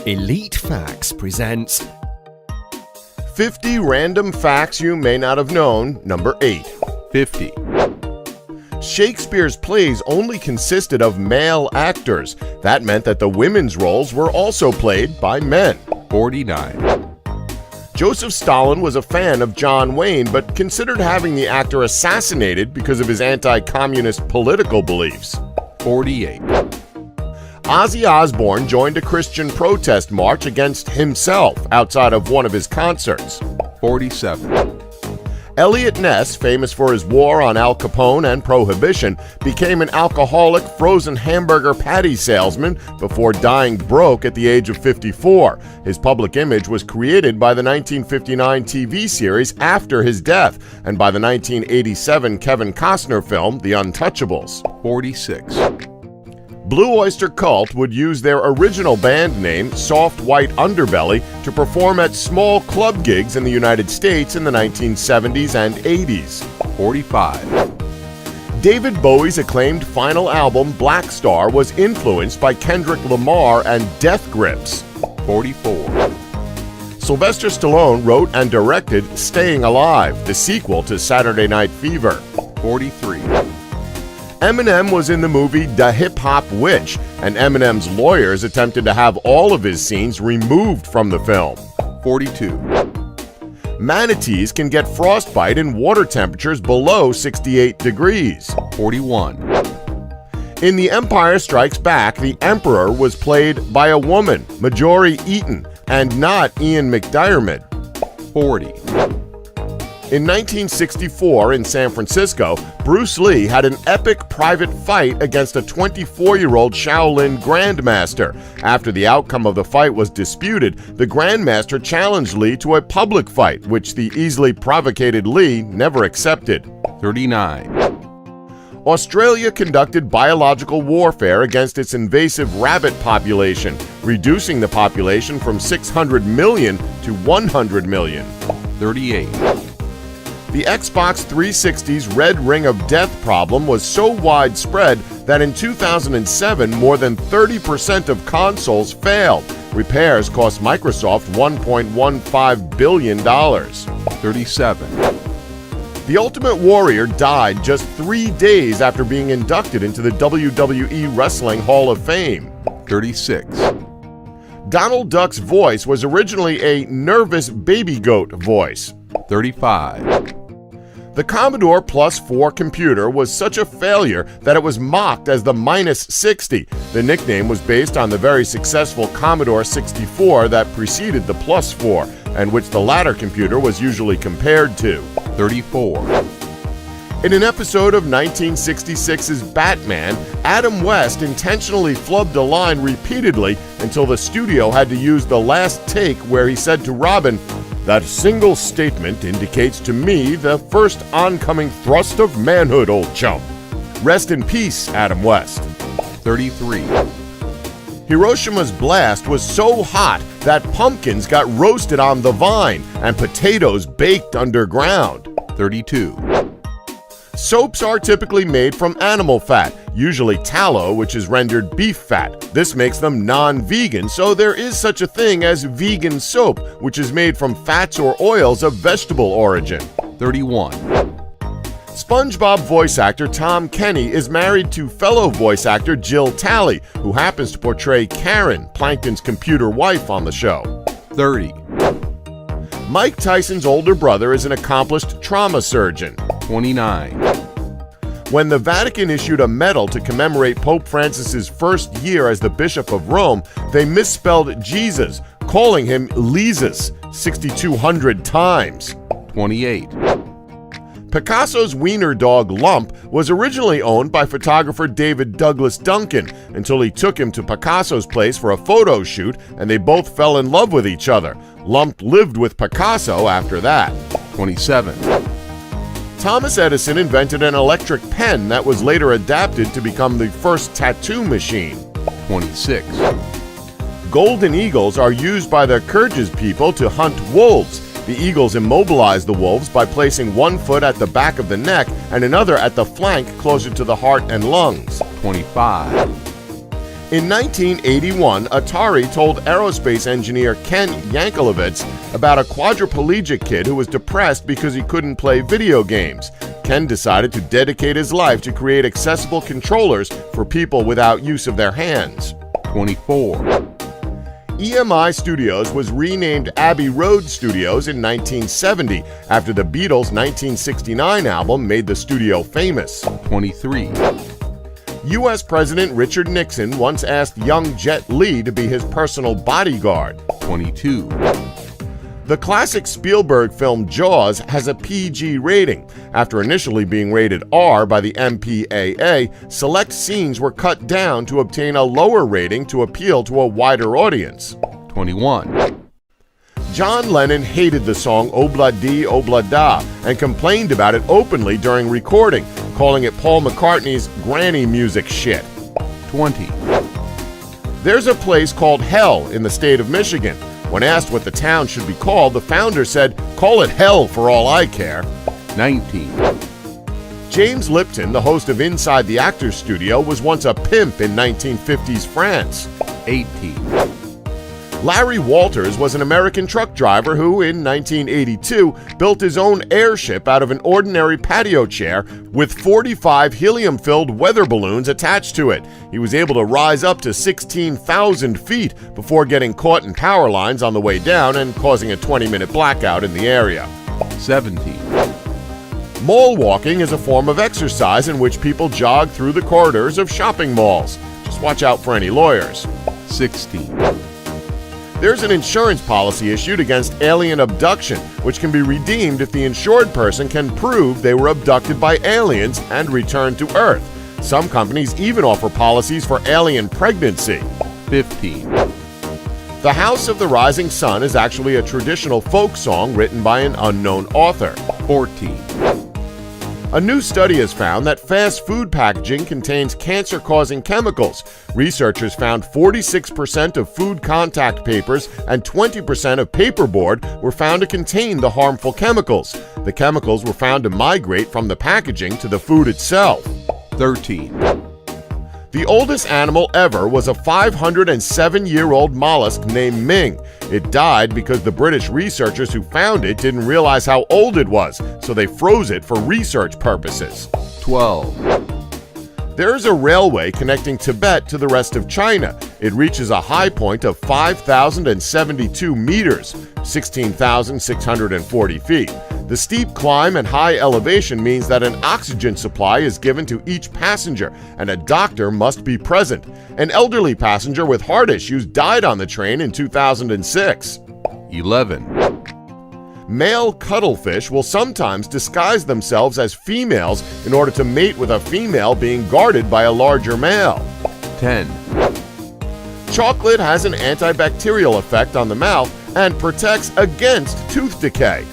Elite Facts presents 50 Random Facts You May Not Have Known, number 8. 50. Shakespeare's plays only consisted of male actors. That meant that the women's roles were also played by men. 49. Joseph Stalin was a fan of John Wayne, but considered having the actor assassinated because of his anti-communist political beliefs. 48. Ozzy Osbourne joined a Christian protest march against himself outside of one of his concerts. 47. Eliot Ness, famous for his war on Al Capone and Prohibition, became an alcoholic frozen hamburger patty salesman before dying broke at the age of 54. His public image was created by the 1959 TV series after his death and by the 1987 Kevin Costner film The Untouchables. 46. Blue Oyster Cult would use their original band name, Soft White Underbelly, to perform at small club gigs in the United States in the 1970s and 80s. 45. David Bowie's acclaimed final album, Black Star, was influenced by Kendrick Lamar and Death Grips. 44. Sylvester Stallone wrote and directed Staying Alive, the sequel to Saturday Night Fever. 43. Eminem was in the movie The Hip Hop Witch, and Eminem's lawyers attempted to have all of his scenes removed from the film. 42. Manatees can get frostbite in water temperatures below 68 degrees. 41. In The Empire Strikes Back, the Emperor was played by a woman, Marjorie Eaton, and not Ian McDiarmid. 40. In 1964 in San Francisco, Bruce Lee had an epic private fight against a 24-year-old Shaolin Grandmaster. After the outcome of the fight was disputed, the Grandmaster challenged Lee to a public fight, which the easily provocated Lee never accepted. 39. Australia conducted biological warfare against its invasive rabbit population, reducing the population from 600 million to 100 million. 38. The Xbox 360's Red Ring of Death problem was so widespread that in 2007 more than 30% of consoles failed. Repairs cost Microsoft $1.15 billion. 37. The Ultimate Warrior died just 3 days after being inducted into the WWE Wrestling Hall of Fame. 36. Donald Duck's voice was originally a nervous baby goat voice. 35. The Commodore Plus/4 computer was such a failure that it was mocked as the -60. The nickname was based on the very successful Commodore 64 that preceded the Plus/4, and which the latter computer was usually compared to. 34. In an episode of 1966's Batman, Adam West intentionally flubbed a line repeatedly until the studio had to use the last take where he said to Robin, "That single statement indicates to me the first oncoming thrust of manhood, old chum." Rest in peace, Adam West. 33. Hiroshima's blast was so hot that pumpkins got roasted on the vine and potatoes baked underground. 32. Soaps are typically made from animal fat, usually tallow, which is rendered beef fat. This makes them non-vegan, so there is such a thing as vegan soap, which is made from fats or oils of vegetable origin. 31. SpongeBob voice actor Tom Kenny is married to fellow voice actor Jill Talley, who happens to portray Karen, Plankton's computer wife on the show. 30. Mike Tyson's older brother is an accomplished trauma surgeon. 29. When the Vatican issued a medal to commemorate Pope Francis's first year as the Bishop of Rome, they misspelled Jesus, calling him Lesus 6,200 times. 28. Picasso's wiener dog Lump was originally owned by photographer David Douglas Duncan until he took him to Picasso's place for a photo shoot and they both fell in love with each other. Lump lived with Picasso after that. 27. Thomas Edison invented an electric pen that was later adapted to become the first tattoo machine. 26. Golden eagles are used by the Kyrgyz people to hunt wolves. The eagles immobilize the wolves by placing one foot at the back of the neck and another at the flank closer to the heart and lungs. 25. In 1981, Atari told aerospace engineer Ken Yankelevitz about a quadriplegic kid who was depressed because he couldn't play video games. Ken decided to dedicate his life to create accessible controllers for people without use of their hands. 24, EMI Studios was renamed Abbey Road Studios in 1970 after the Beatles' 1969 album made the studio famous. 23, U.S. President Richard Nixon once asked young Jet Li to be his personal bodyguard. 22, The classic Spielberg film Jaws has a PG rating. After initially being rated R by the MPAA, select scenes were cut down to obtain a lower rating to appeal to a wider audience. 21, John Lennon hated the song Obla Di Obla Da and complained about it openly during recording, calling it Paul McCartney's granny music shit. 20, There's a place called Hell in the state of Michigan. When asked what the town should be called, the founder said, "Call it Hell for all I care." 19, James Lipton, the host of Inside the Actors Studio, was once a pimp in 1950s France. 18, Larry Walters was an American truck driver who, in 1982, built his own airship out of an ordinary patio chair with 45 helium-filled weather balloons attached to it. He was able to rise up to 16,000 feet before getting caught in power lines on the way down and causing a 20-minute blackout in the area. 17, Mall walking is a form of exercise in which people jog through the corridors of shopping malls. Just watch out for any lawyers. 16, There's an insurance policy issued against alien abduction, which can be redeemed if the insured person can prove they were abducted by aliens and returned to Earth. Some companies even offer policies for alien pregnancy. 15, The House of the Rising Sun is actually a traditional folk song written by an unknown author. 14, A new study has found that fast food packaging contains cancer-causing chemicals. Researchers found 46% of food contact papers and 20% of paperboard were found to contain the harmful chemicals. The chemicals were found to migrate from the packaging to the food itself. 13, The oldest animal ever was a 507-year-old mollusk named Ming. It died because the British researchers who found it didn't realize how old it was, so they froze it for research purposes. 12, There is a railway connecting Tibet to the rest of China. It reaches a high point of 5,072 meters, 16,640 feet. The steep climb and high elevation means that an oxygen supply is given to each passenger, and a doctor must be present. An elderly passenger with heart issues died on the train in 2006. 11, Male cuttlefish will sometimes disguise themselves as females in order to mate with a female being guarded by a larger male. 10, Chocolate has an antibacterial effect on the mouth and protects against tooth decay.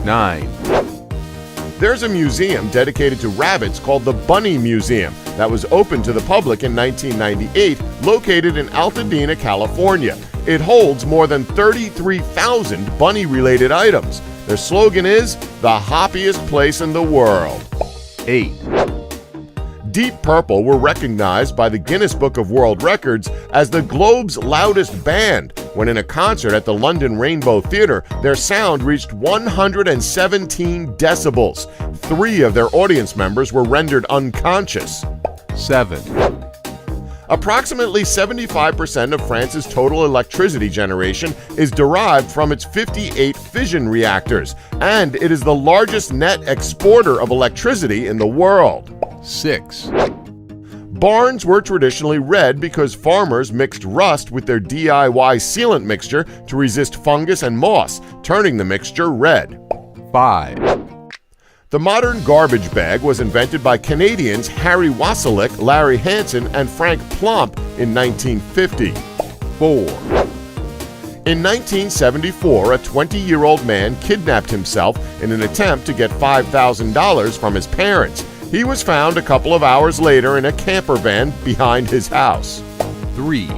9, There's a museum dedicated to rabbits called the Bunny Museum that was opened to the public in 1998, located in Altadena, California. It holds more than 33,000 bunny-related items. Their slogan is, "The happiest place in the world." 8, Deep Purple were recognized by the Guinness Book of World Records as the globe's loudest band when in a concert at the London Rainbow Theatre, their sound reached 117 decibels. 3 of their audience members were rendered unconscious. 7, Approximately 75% of France's total electricity generation is derived from its 58 fission reactors, and it is the largest net exporter of electricity in the world. 6, Barns were traditionally red because farmers mixed rust with their DIY sealant mixture to resist fungus and moss, turning the mixture red. 5, The modern garbage bag was invented by Canadians Harry Wasilek, Larry Hansen, and Frank Plomp in 1950. 4, In 1974, a 20-year-old man kidnapped himself in an attempt to get $5,000 from his parents. He was found a couple of hours later in a camper van behind his house. 3,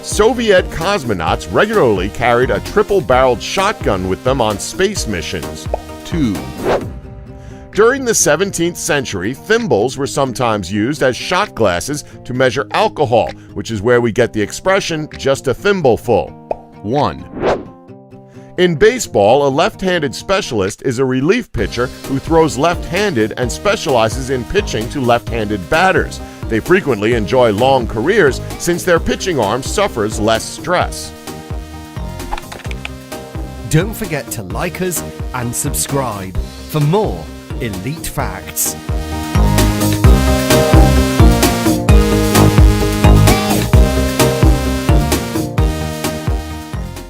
Soviet cosmonauts regularly carried a triple-barreled shotgun with them on space missions. 2, During the 17th century, thimbles were sometimes used as shot glasses to measure alcohol, which is where we get the expression, just a thimbleful. 1, In baseball, a left-handed specialist is a relief pitcher who throws left-handed and specializes in pitching to left-handed batters. They frequently enjoy long careers since their pitching arm suffers less stress. Don't forget to like us and subscribe for more Elite Facts.